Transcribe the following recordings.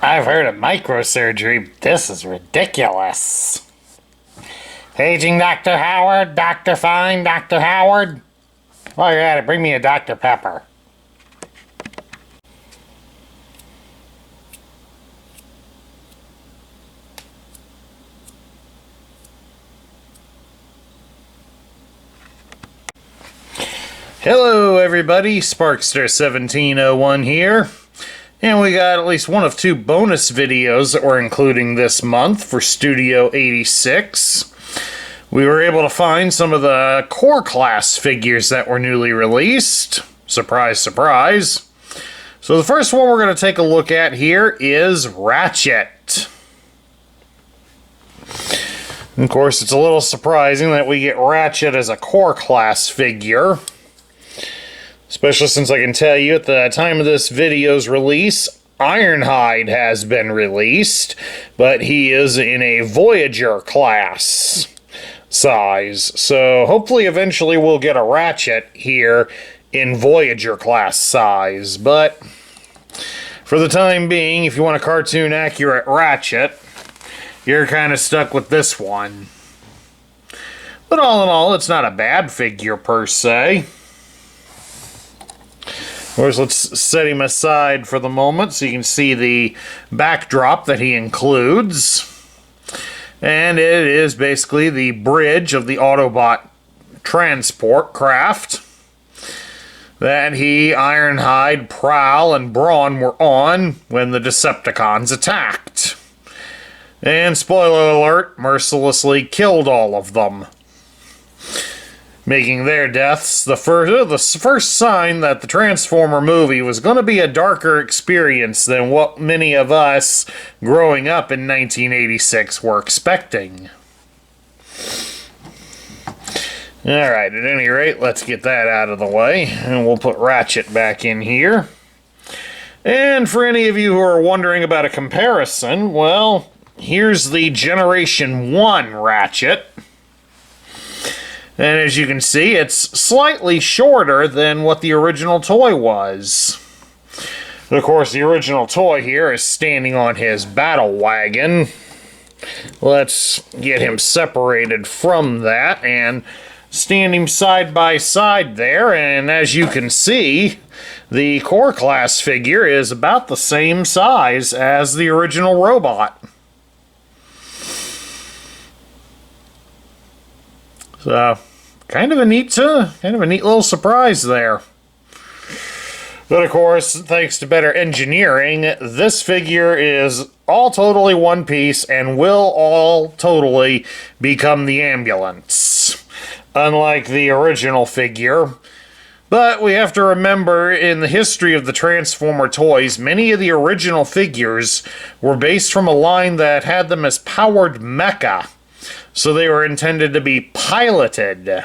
I've heard of microsurgery, but this is ridiculous. Paging Dr. Howard, Dr. Fine, Dr. Howard. While you're at it, bring me a Dr. Pepper. Hello everybody, Sparkster1701 here. And we got at least one of two bonus videos that we're including this month for Studio 86. We were able to find some of the core class figures that were newly released. Surprise, surprise. So the first one we're going to take a look at here is Ratchet. And of course, it's a little surprising that we get Ratchet as a core class figure. Especially since I can tell you at the time of this video's release, Ironhide has been released, but he is in a Voyager class size. So hopefully eventually we'll get a Ratchet here in Voyager class size. But for the time being, if you want a cartoon accurate Ratchet, you're kind of stuck with this one. But all in all, it's not a bad figure per se. Of course, let's set him aside for the moment so you can see the backdrop that he includes. And it is basically the bridge of the Autobot transport craft that he, Ironhide, Prowl, and Brawn were on when the Decepticons attacked. And spoiler alert, mercilessly killed all of them, making their deaths the first sign that the Transformer movie was going to be a darker experience than what many of us growing up in 1986 were expecting. Alright, at any rate, let's get that out of the way, and we'll put Ratchet back in here. And for any of you who are wondering about a comparison, well, here's the Generation 1 Ratchet. And as you can see, it's slightly shorter than what the original toy was. Of course, the original toy here is standing on his battle wagon. Let's get him separated from that and stand him side by side there. And as you can see, the core class figure is about the same size as the original robot. So, kind of a neat little surprise there. But of course, thanks to better engineering, this figure is all totally one piece and will all totally become the ambulance, unlike the original figure. But we have to remember, in the history of the Transformer toys, many of the original figures were based from a line that had them as powered mecha. So they were intended to be piloted.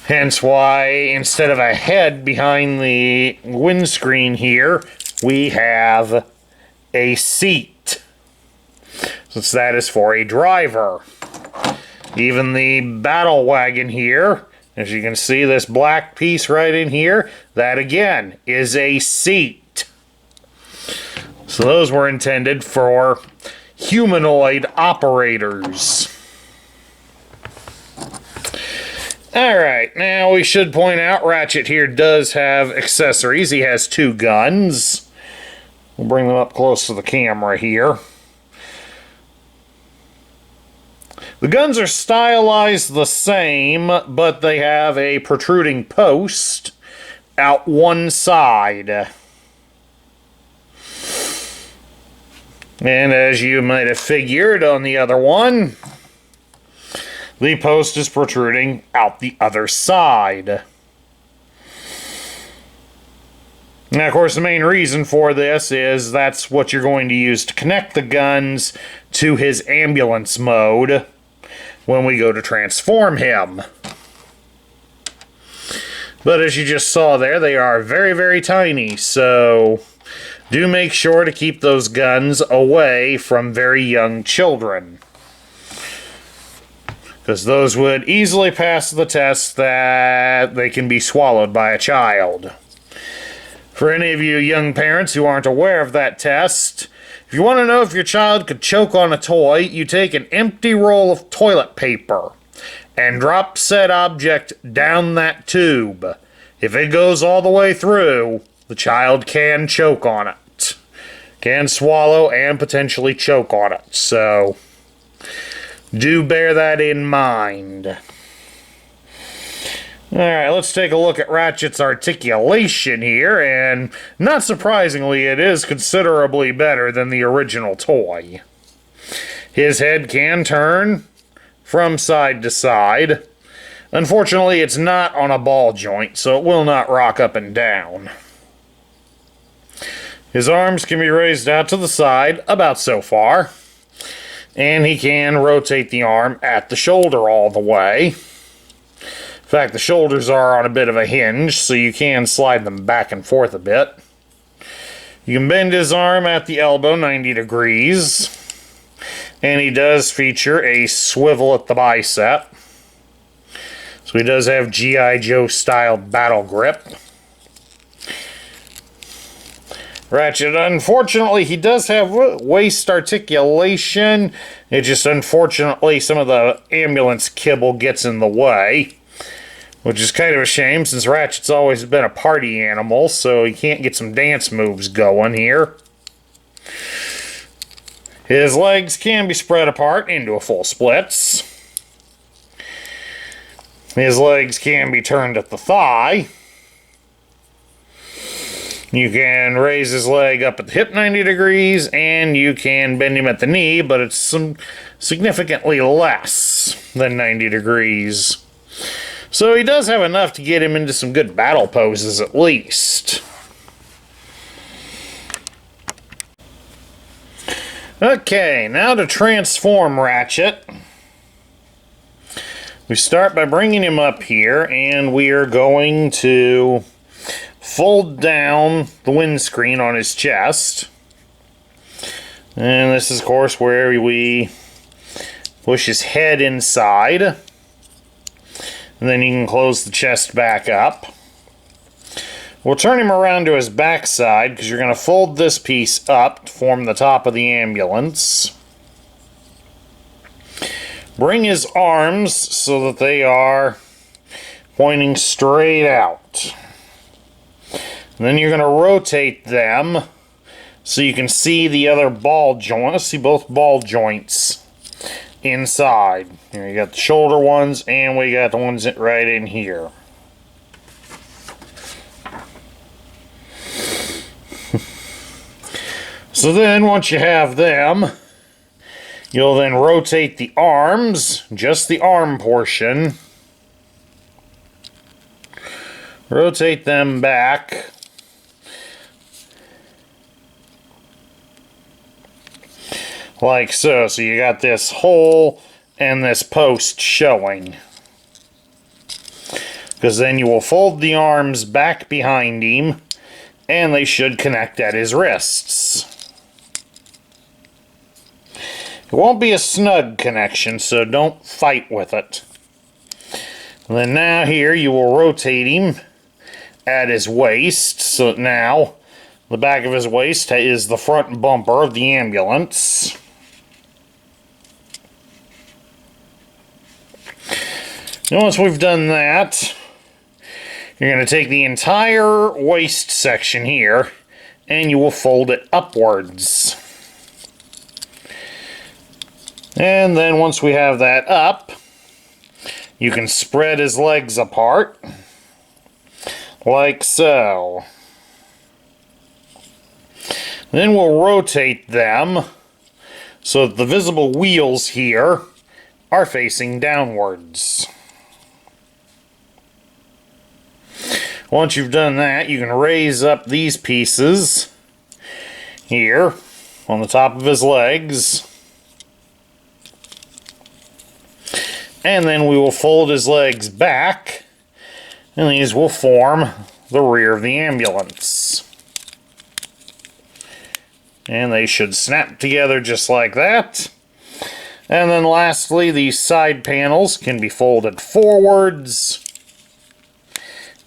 Hence why, instead of a head behind the windscreen here, we have a seat, since that is for a driver. Even the battle wagon here, as you can see, this black piece right in here, that again is a seat. So those were intended for humanoid operators. Alright, now we should point out Ratchet here does have accessories. He has two guns. We'll bring them up close to the camera here. The guns are stylized the same, but they have a protruding post out one side. And as you might have figured on the other one, the post is protruding out the other side. Now, of course, the main reason for this is that's what you're going to use to connect the guns to his ambulance mode when we go to transform him. But as you just saw there, they are very, very tiny, so do make sure to keep those guns away from very young children, because those would easily pass the test that they can be swallowed by a child. For any of you young parents who aren't aware of that test, if you want to know if your child could choke on a toy, you take an empty roll of toilet paper and drop said object down that tube. If it goes all the way through, the child can choke on it. Can swallow and potentially choke on it. So, do bear that in mind. Alright, let's take a look at Ratchet's articulation here, and not surprisingly, it is considerably better than the original toy. His head can turn from side to side. Unfortunately, it's not on a ball joint, so it will not rock up and down. His arms can be raised out to the side, about so far, and he can rotate the arm at the shoulder all the way. In fact, the shoulders are on a bit of a hinge, so you can slide them back and forth a bit. You can bend his arm at the elbow 90 degrees. And he does feature a swivel at the bicep. So he does have G.I. Joe style battle grip. Ratchet, unfortunately, he does have waist articulation. It just, unfortunately, some of the ambulance kibble gets in the way. Which is kind of a shame, since Ratchet's always been a party animal, so he can't get some dance moves going here. His legs can be spread apart into a full splits. His legs can be turned at the thigh. You can raise his leg up at the hip 90 degrees, and you can bend him at the knee, but it's significantly less than 90 degrees. So he does have enough to get him into some good battle poses at least. Okay, now to transform Ratchet. We start by bringing him up here, and we are going to fold down the windscreen on his chest. And this is, of course, where we push his head inside. And then you can close the chest back up. We'll turn him around to his backside, because you're going to fold this piece up to form the top of the ambulance. Bring his arms so that they are pointing straight out. And then you're going to rotate them so you can see the other ball joints. See both ball joints inside. Here you got the shoulder ones, and we got the ones right in here. So then, once you have them, you'll then rotate the arms, just the arm portion. Rotate them back. Like so. So you got this hole and this post showing. Because then you will fold the arms back behind him, and they should connect at his wrists. It won't be a snug connection, so don't fight with it. And then now here you will rotate him at his waist, so that now the back of his waist is the front bumper of the ambulance. And once we've done that, you're going to take the entire waist section here, and you will fold it upwards. And then once we have that up, you can spread his legs apart, like so. Then we'll rotate them so that the visible wheels here are facing downwards. Once you've done that, you can raise up these pieces here on the top of his legs. And then we will fold his legs back, and these will form the rear of the ambulance. And they should snap together just like that. And then lastly, these side panels can be folded forwards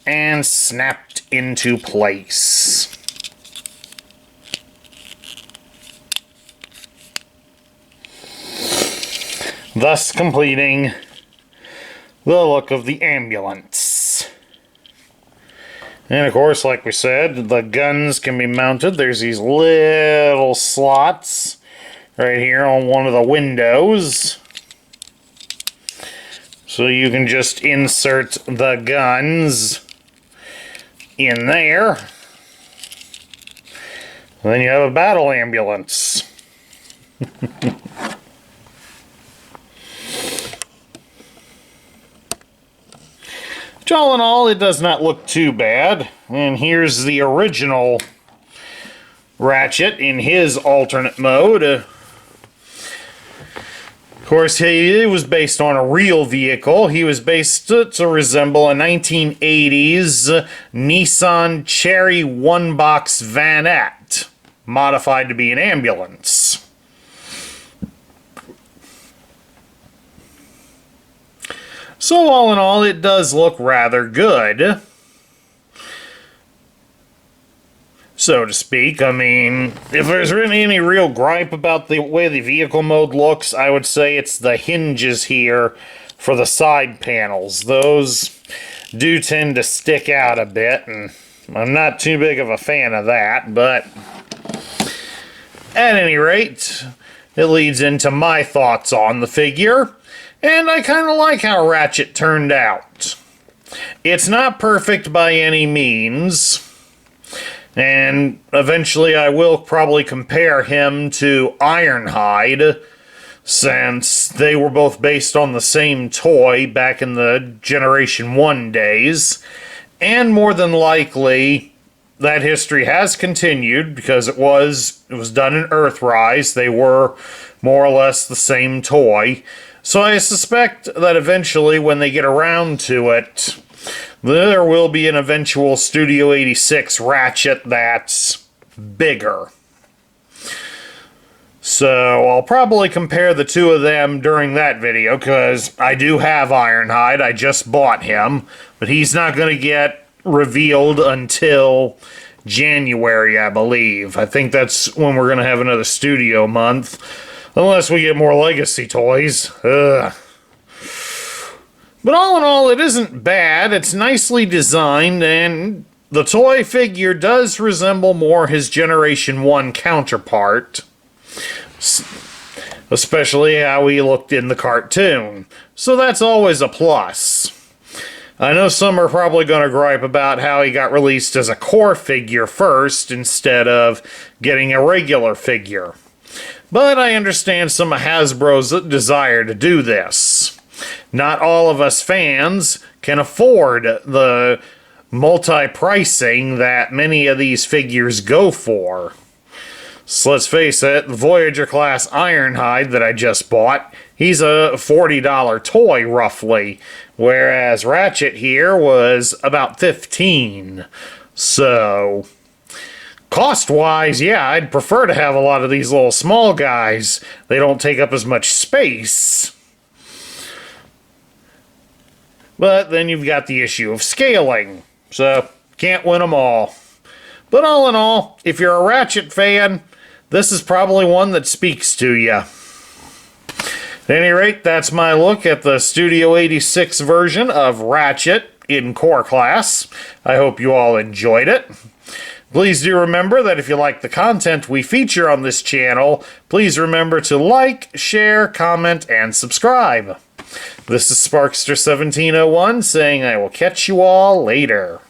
and snapped into place. Thus completing the look of the ambulance. And of course, like we said, the guns can be mounted. There's these little slots right here on one of the windows. So you can just insert the guns in there. And then you have a battle ambulance. Which all in all, it does not look too bad. And here's the original Ratchet in his alternate mode. Of course, he was based on a real vehicle. He was based to resemble a 1980s Nissan Cherry one-box vanette, modified to be an ambulance. So all in all, it does look rather good, so to speak. I mean, if there's really any real gripe about the way the vehicle mode looks, I would say it's the hinges here for the side panels. Those do tend to stick out a bit, and I'm not too big of a fan of that, but at any rate, it leads into my thoughts on the figure. And I kind of like how Ratchet turned out. It's not perfect by any means. And eventually I will probably compare him to Ironhide, since they were both based on the same toy back in the Generation 1 days. And more than likely, that history has continued, because it was done in Earthrise. They were more or less the same toy. So I suspect that eventually, when they get around to it, there will be an eventual Studio 86 Ratchet that's bigger. So I'll probably compare the two of them during that video, because I do have Ironhide. I just bought him, but he's not going to get revealed until January, I believe. I think that's when we're going to have another studio month. Unless we get more legacy toys. Ugh. But all in all, it isn't bad. It's nicely designed, and the toy figure does resemble more his Generation 1 counterpart. Especially how he looked in the cartoon. So that's always a plus. I know some are probably going to gripe about how he got released as a core figure first, instead of getting a regular figure. But I understand some of Hasbro's desire to do this. Not all of us fans can afford the multi-pricing that many of these figures go for. So let's face it, the Voyager class Ironhide that I just bought, he's a $40 toy roughly, whereas Ratchet here was about $15. So cost-wise, yeah, I'd prefer to have a lot of these little small guys. They don't take up as much space. But then you've got the issue of scaling. So, can't win them all. But all in all, if you're a Ratchet fan, this is probably one that speaks to you. At any rate, that's my look at the Studio 86 version of Ratchet in Core Class. I hope you all enjoyed it. Please do remember that if you like the content we feature on this channel, please remember to like, share, comment, and subscribe. This is Sparkster1701 saying I will catch you all later.